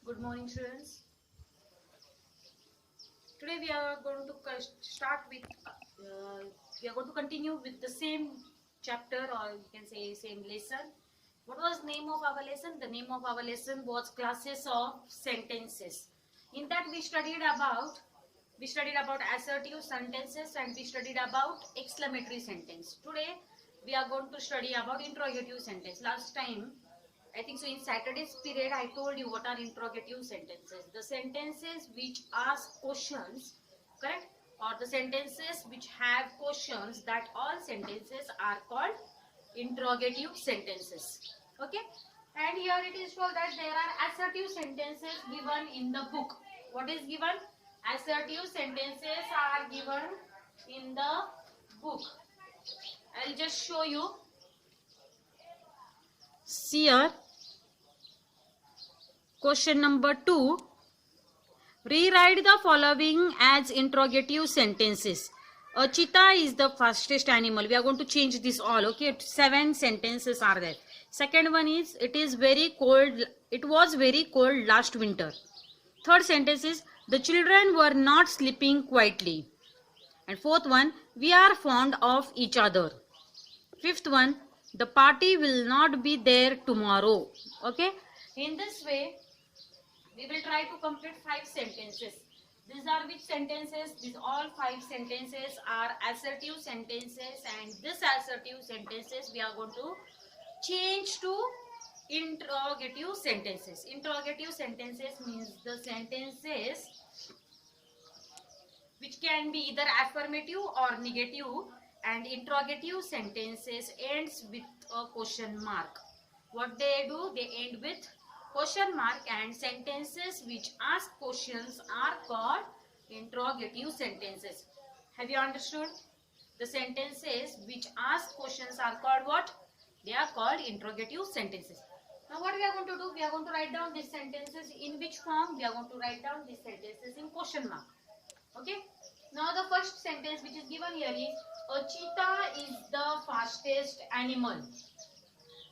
Good morning, students. Today we are going to start with, we are going to continue with the same chapter, or you can say same lesson. What was name of our lesson? The name of our lesson was classes of sentences. In that we studied about assertive sentences and we studied about exclamatory sentence. Today we are going to study about interrogative sentence. Last time, I think so, in Saturday's period I told you what are interrogative sentences. The sentences which ask questions, correct? Or the sentences which have questions, that all sentences are called interrogative sentences. Okay? And here it is told that there are assertive sentences given in the book. What is given? Assertive sentences are given in the book. I'll just show you. See here. Question number 2. Rewrite the following as interrogative sentences. A cheetah is the fastest animal. We are going to change this all. Okay, 7 sentences are there. Second one is, it is very cold. It was very cold last winter. Third sentence is, the children were not sleeping quietly. And fourth one, we are fond of each other. Fifth one, the party will not be there tomorrow. Okay, in this way we will try to complete 5 sentences. These are which sentences? These all 5 sentences are assertive sentences, and this assertive sentences we are going to change to interrogative sentences. Interrogative sentences means the sentences which can be either affirmative or negative, and interrogative sentences ends with a question mark. What they do? They end with question mark, and sentences which ask questions are called interrogative sentences. Have you understood? The sentences which ask questions are called what? They are called interrogative sentences. Now what we are going to do? We are going to write down these sentences in which form? We are going to write down these sentences in question mark. Okay. Now the first sentence which is given here is, a cheetah is the fastest animal.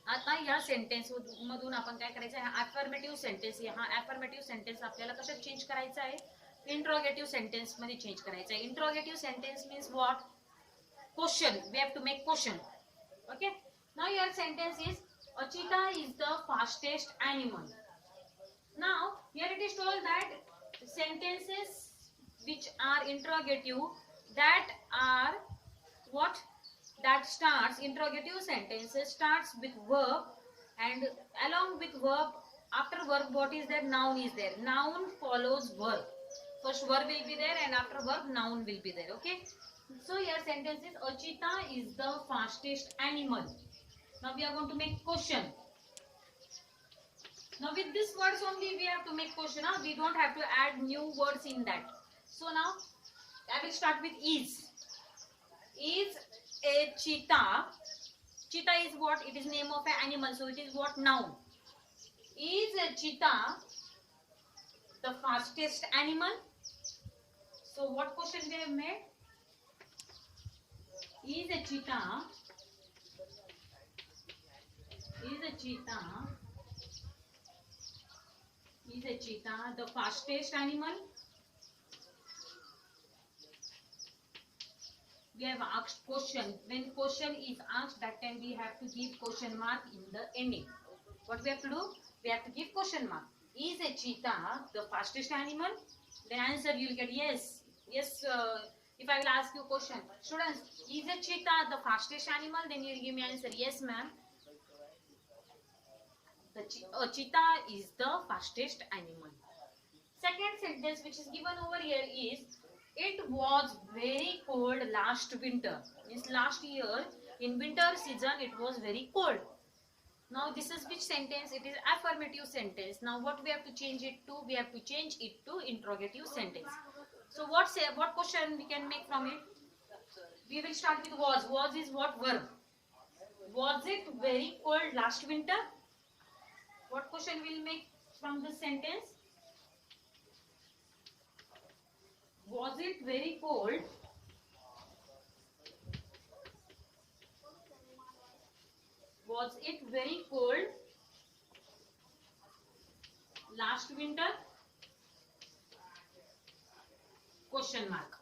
आता या sentence मधून आपण काय करायचं आहे? Affirmative sentence. हा affirmative sentence आपल्याला कशात चेंज करायचा आहे? इंट्रोगेटिव्ह सेंटेन्स मध्ये चेंज करायचा आहे. Interrogative sentence means what? Question. We have to make question. Okay. Now your sentence is, a cheetah is the fastest animal. Now here it is told that sentences which are interrogative, that are what? That starts, interrogative sentences starts with verb, and along with verb, after verb what is there? Noun is there. Noun follows verb. First verb will be there and after verb noun will be there. Okay. So your sentence is, a cheetah is the fastest animal. Now we are going to make question. Now with these words only we have to make question. We don't have to add new words in that. So now I will start with is. Is a cheetah. Cheetah is what? It is name of an animal. So it is what? Noun. Is a cheetah the fastest animal? So what question we have made? Is a cheetah the fastest animal? We have asked question. When question is asked, that time we have to give question mark in the ending. What we have to do? We have to give question mark. Is a cheetah the fastest animal? Then answer you will get yes. Yes. If I will ask you question, students, is a cheetah the fastest animal? Then you will give me answer yes, ma'am. A cheetah is the fastest animal. Second sentence which is given over here is, it was very cold last winter. Means last year in winter season it was very cold. Now this is which sentence? It is affirmative sentence. Now what we have to change it to? We have to change it to interrogative sentence. So what question we can make from it? We will start with was. Was is what? Verb. Was it very cold last winter? What question will make from this sentence? Was it very cold? Was it very cold last winter, question mark.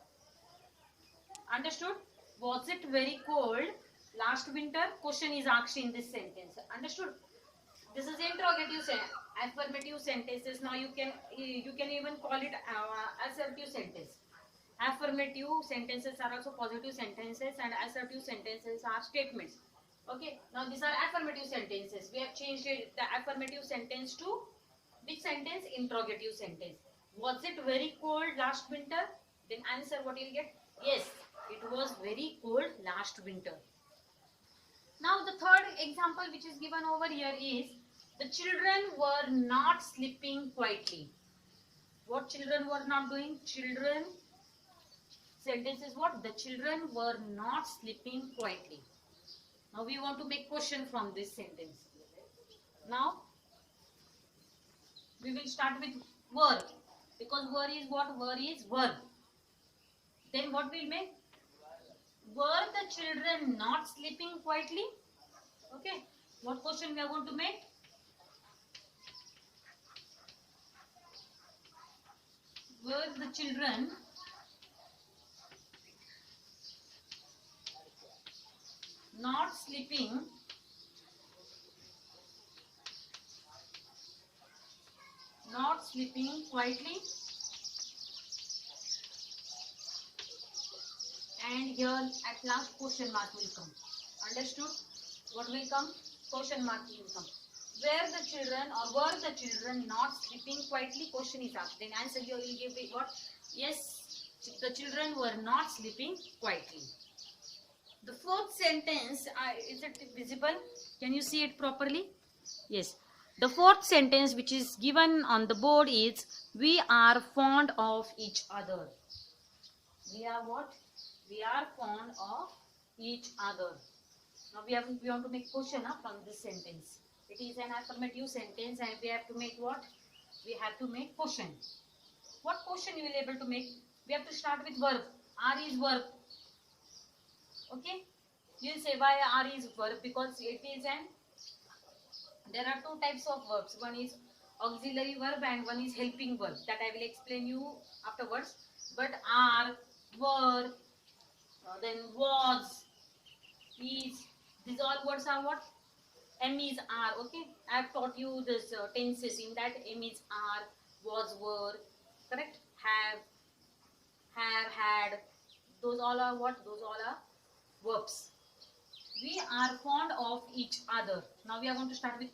Understood? Was it very cold last winter? Question is asked in this sentence. Understood? This is interrogative affirmative sentences. Now you can even call it assertive sentence. Affirmative sentences are also positive sentences, and assertive sentences are statements. Okay, now these are affirmative sentences. We have changed the affirmative sentence to which sentence? Interrogative sentence. Was it very cold last winter? Then answer what you will get. Yes, it was very cold last winter. Now the third example which is given over here is the children were not sleeping quietly. What children were not doing? Children, sentence is what? The children were not sleeping quietly. Now we want to make question from this sentence. Now we will start with were, because were is what? Were is verb. Then what we'll make? Were the children not sleeping quietly? Okay. What question we are going to make? Were the children not sleeping quietly? And here at last question mark will come. Understood? What will come? Question mark will come. Were the children not sleeping quietly? Question is asked. Then answer here will give it what? Yes, the children were not sleeping quietly. The fourth sentence, is it visible? Can you see it properly? Yes. The fourth sentence which is given on the board is, we are fond of each other. We are what? We are fond of each other. Now we want to make question from this sentence. It is an affirmative sentence and we have to make what? We have to make question. What question you will be able to make? We have to start with verb. R is verb. Okay? You will say why R is verb? Because it is there are two types of verbs. One is auxiliary verb and one is helping verb. That I will explain you afterwards. But are, were, then was, is, these all words are what? M is are. Okay, I have taught you this tenses. In that, M is are, was, were, correct? Have, had. Those all are what? Those all are verbs. We are fond of each other. Now we are going to start with